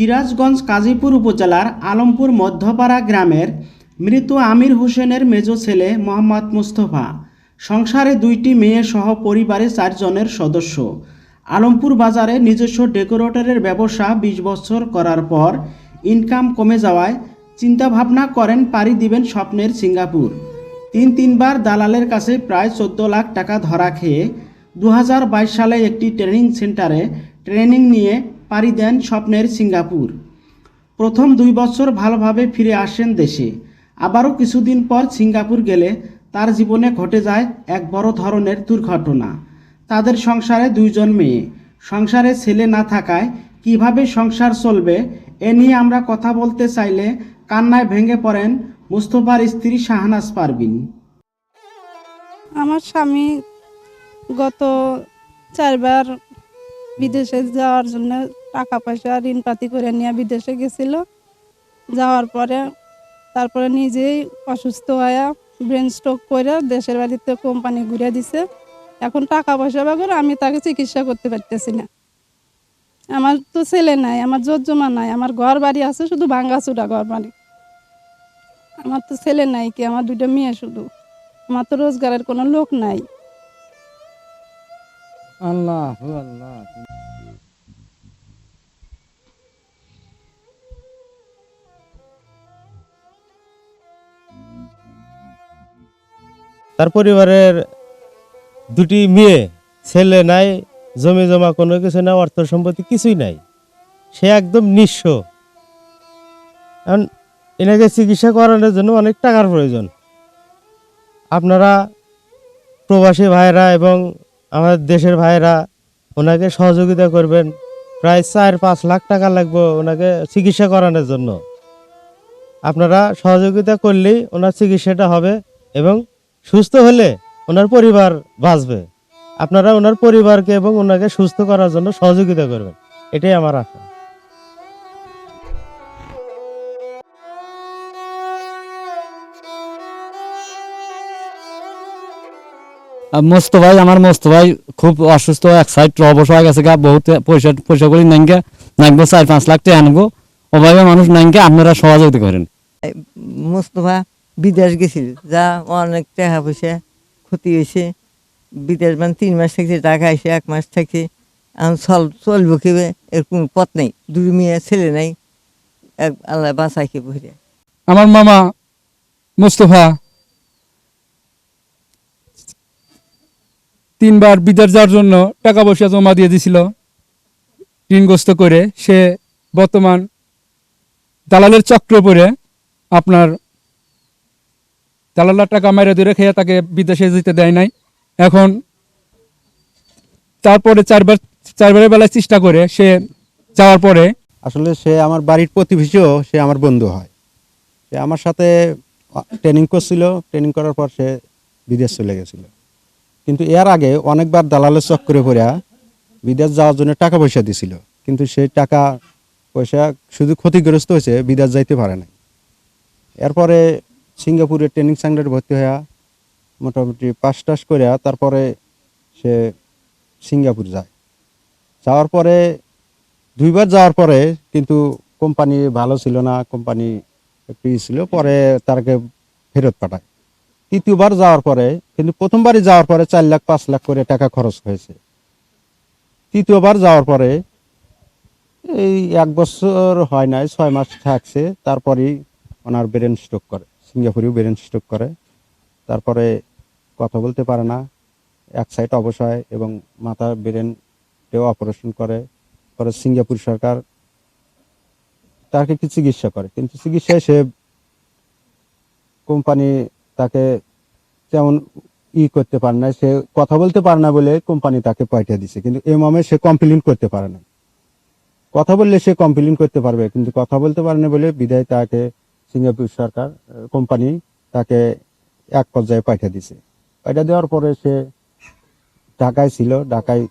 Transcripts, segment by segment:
সিরাজগঞ্জ কাজীপুর উপজেলার আলমপুর মধ্যপাড়া গ্রামের মৃত আমির হোসেনের মেজ ছেলে মোহাম্মদ মুস্তফা সংসারে 2টি মেয়ে সহ পরিবারে 4 জনের সদস্য। আলমপুর বাজারে নিজস্ব ডেকোরেটরের ব্যবসা 20 বছর করার পর ইনকাম কমে যাওয়ায় চিন্তাভাবনা করেন পাড়ি দিবেন স্বপ্নের সিঙ্গাপুর। তিনবার দালালের কাছে প্রায় 14 লাখ টাকা ধরা খেয়ে 2022 সালে একটি ট্রেনিং সেন্টারে ট্রেনিং নিয়ে পাড়ি দেন স্বপ্নের সিঙ্গাপুর। প্রথম 2 বছর ভালোভাবে ফিরে আসেন দেশে। আবারও কিছুদিন পর সিঙ্গাপুর গেলে তার জীবনে ঘটে যায় এক বড় ধরনের দুর্ঘটনা। তাদের সংসারে 2 জন মেয়ে, সংসারে ছেলে না থাকায় কিভাবে সংসার চলবে এ নিয়ে আমরা কথা বলতে চাইলে কান্নায় ভেঙে পড়েন মুস্তফার স্ত্রী শাহনাজ পারভিন। আমার স্বামী গত 4 বার বিদেশে যাওয়ার জন্য টাকা পয়সা ঋণপাতি করে নিয়ে বিদেশে গেছিল। যাওয়ার পরে তারপরে নিজেই অসুস্থ হয়ে ব্রেন স্ট্রোক করে দেশের বাড়িতে কোম্পানি ঘুরে দিছে। এখন টাকা পয়সা বাগর আমি তাকে চিকিৎসা করতে পারতেছি না। আমার তো ছেলে নাই, আমার জোর জমা নাই, আমার ঘর বাড়ি আছে শুধু ভাঙ্গাচুরা ঘর বাড়ি। আমার তো ছেলে নাই, কি আমার 2টা মেয়ে শুধু। আমার তো রোজগারের কোনো লোক নাই। আল্লাহ আল্লাহ। তার পরিবারের 2টি মেয়ে, ছেলে নাই, জমি জমা কোনো কিছু না, অর্থ সম্পত্তি কিছুই নাই। সে একদম নিঃস্ব। কারণ এনাকে চিকিৎসা করানোর জন্য অনেক টাকার প্রয়োজন। আপনারা প্রবাসী ভাইরা এবং আমাদের দেশের ভাইরা ওনাকে সহযোগিতা করবেন। প্রায় 4-5 লাখ টাকা লাগবে ওনাকে চিকিৎসা করানোর জন্য। আপনারা সহযোগিতা করলেই ওনার চিকিৎসাটা হবে এবং সুস্থ হলে ওনার পরিবার বাঁচবে। আপনারা ওনার পরিবারকে এবং ওনাকে সুস্থ করার জন্য সহযোগিতা করবেন, এটাই আমার আশা। আমার মস্ত ভাই খুব অসুস্থ, এক সাইড অবশ হয়ে গেছে গা, বহুত পয়সা করি নাইঙ্গা নাইবো 4-5 লাখ টাকা আনবো। ওভাবে মানুষ নাইঙ্গা আপনারা সহযোগিতা করেন। মুস্তফা বিদেশ গেছিল, যা অনেক টাকা পয়সা ক্ষতি হয়েছে। বিদেশ 3 মাস থাকছে, টাকা এসে 1 মাস থাকছে। এখন চলবো কিভাবে, এর কোনো পথ নেই। 2 মেয়ে, ছেলে নাই, আল্লাহ বাঁচাই কে বসে। আমার মামা মুস্তফা 3বার বিদেশ যাওয়ার জন্য টাকা পয়সা জমা দিয়ে দিছিল ঋণগ্রস্ত করে। সে বর্তমান দালালের চক্র পড়ে আপনার দালালের টাকা মেরে ধরে খেয়ে তাকে বিদেশে যেতে দেয় নাই। এখন তারপরে 4বারের বেলায় চেষ্টা করে সে যাওয়ার পরে আসলে সে আমার বাড়ির প্রতিবেশীও, সে আমার বন্ধু হয়। সে আমার সাথে ট্রেনিং করছিল, ট্রেনিং করার পর সে বিদেশ চলে গেছিল। কিন্তু এর আগে অনেকবার দালালের চক্করে পড়ে বিদেশ যাওয়ার জন্য টাকা পয়সা দিছিল, কিন্তু সেই টাকা পয়সা শুধু ক্ষতিগ্রস্ত হয়েছে, বিদেশ যাইতে পারে নাই। এরপরে সিঙ্গাপুরে ট্রেনিং সেন্টারে ভর্তি হয়ে মোটামুটি পাস করে তারপরে সে সিঙ্গাপুর যায়। যাওয়ার পরে 2বার যাওয়ার পরে কিন্তু কোম্পানি ভালো ছিল না, কোম্পানি একটু ছিল, পরে তাকে ফেরত পাঠায়। 3য়বার যাওয়ার পরে কিন্তু প্রথমবারই যাওয়ার পরে 4 লাখ 5 লাখ করে টাকা খরচ হয়েছে। 3য়বার যাওয়ার পরে এই 1 বছর হয় নাই, 6 মাস থাকছে, তারপরেই ওনার ব্রেন স্ট্রোক করে, সিঙ্গাপুরেও ব্রেন স্ট্রোক করে। তারপরে কথা বলতে পারে না, এক সাইড অবসায় এবং মাথা ব্রেনটেও অপারেশন করে। পরে সিঙ্গাপুর সরকার তাকে কি চিকিৎসা করে, কিন্তু চিকিৎসায় সে কোম্পানি তাকে তেমন করতে পারে না। সে কথা বলতে পারে না বলে কোম্পানি তাকে পাঠিয়ে দিছে, কিন্তু এই মর্মে সে কমপ্লেন করতে পারে না। কথা বললে সে কমপ্লেন করতে পারবে, কিন্তু কথা বলতে পারে না বলে বিদায় তাকে সিঙ্গাপুর সরকার কোম্পানি তাকে এক পর্যায়ে পাঠিয়ে দিছে। পাঠিয়ে দেওয়ার পরে সে ঢাকায় ছিল, ঢাকায়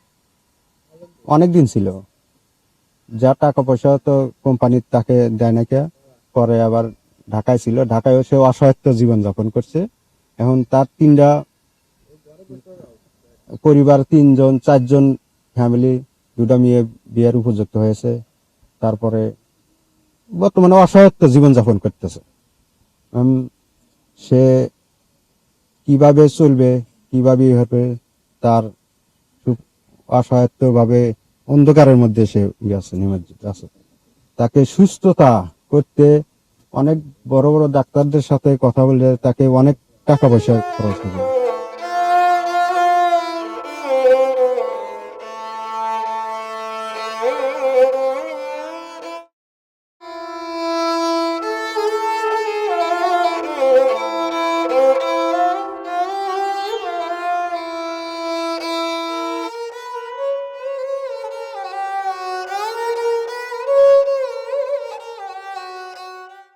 অনেকদিন ছিল। যা টাকা পয়সা তো কোম্পানি তাকে দেয় না কে, পরে আবার ঢাকায় ছিল, ঢাকায়ও সে অসহায়ত্ব জীবনযাপন করছে। এখন তার 3টা পরিবার, 3 জন 4 জন ফ্যামিলি, 2টা মেয়ে বিয়ের উপযুক্ত হয়েছে। তারপরে বর্তমানে অসহায়ত্ব জীবনযাপন করতেছে। সে কিভাবে চলবে, কিভাবে হবে, তার খুব অসহায়ত্ব ভাবে অন্ধকারের মধ্যে সে নিমজ্জিত আছে। তাকে সুস্থতা করতে অনেক বড় বড় ডাক্তারদের সাথে কথা বলে তাকে অনেক টাকা পয়সা খরচ হবে।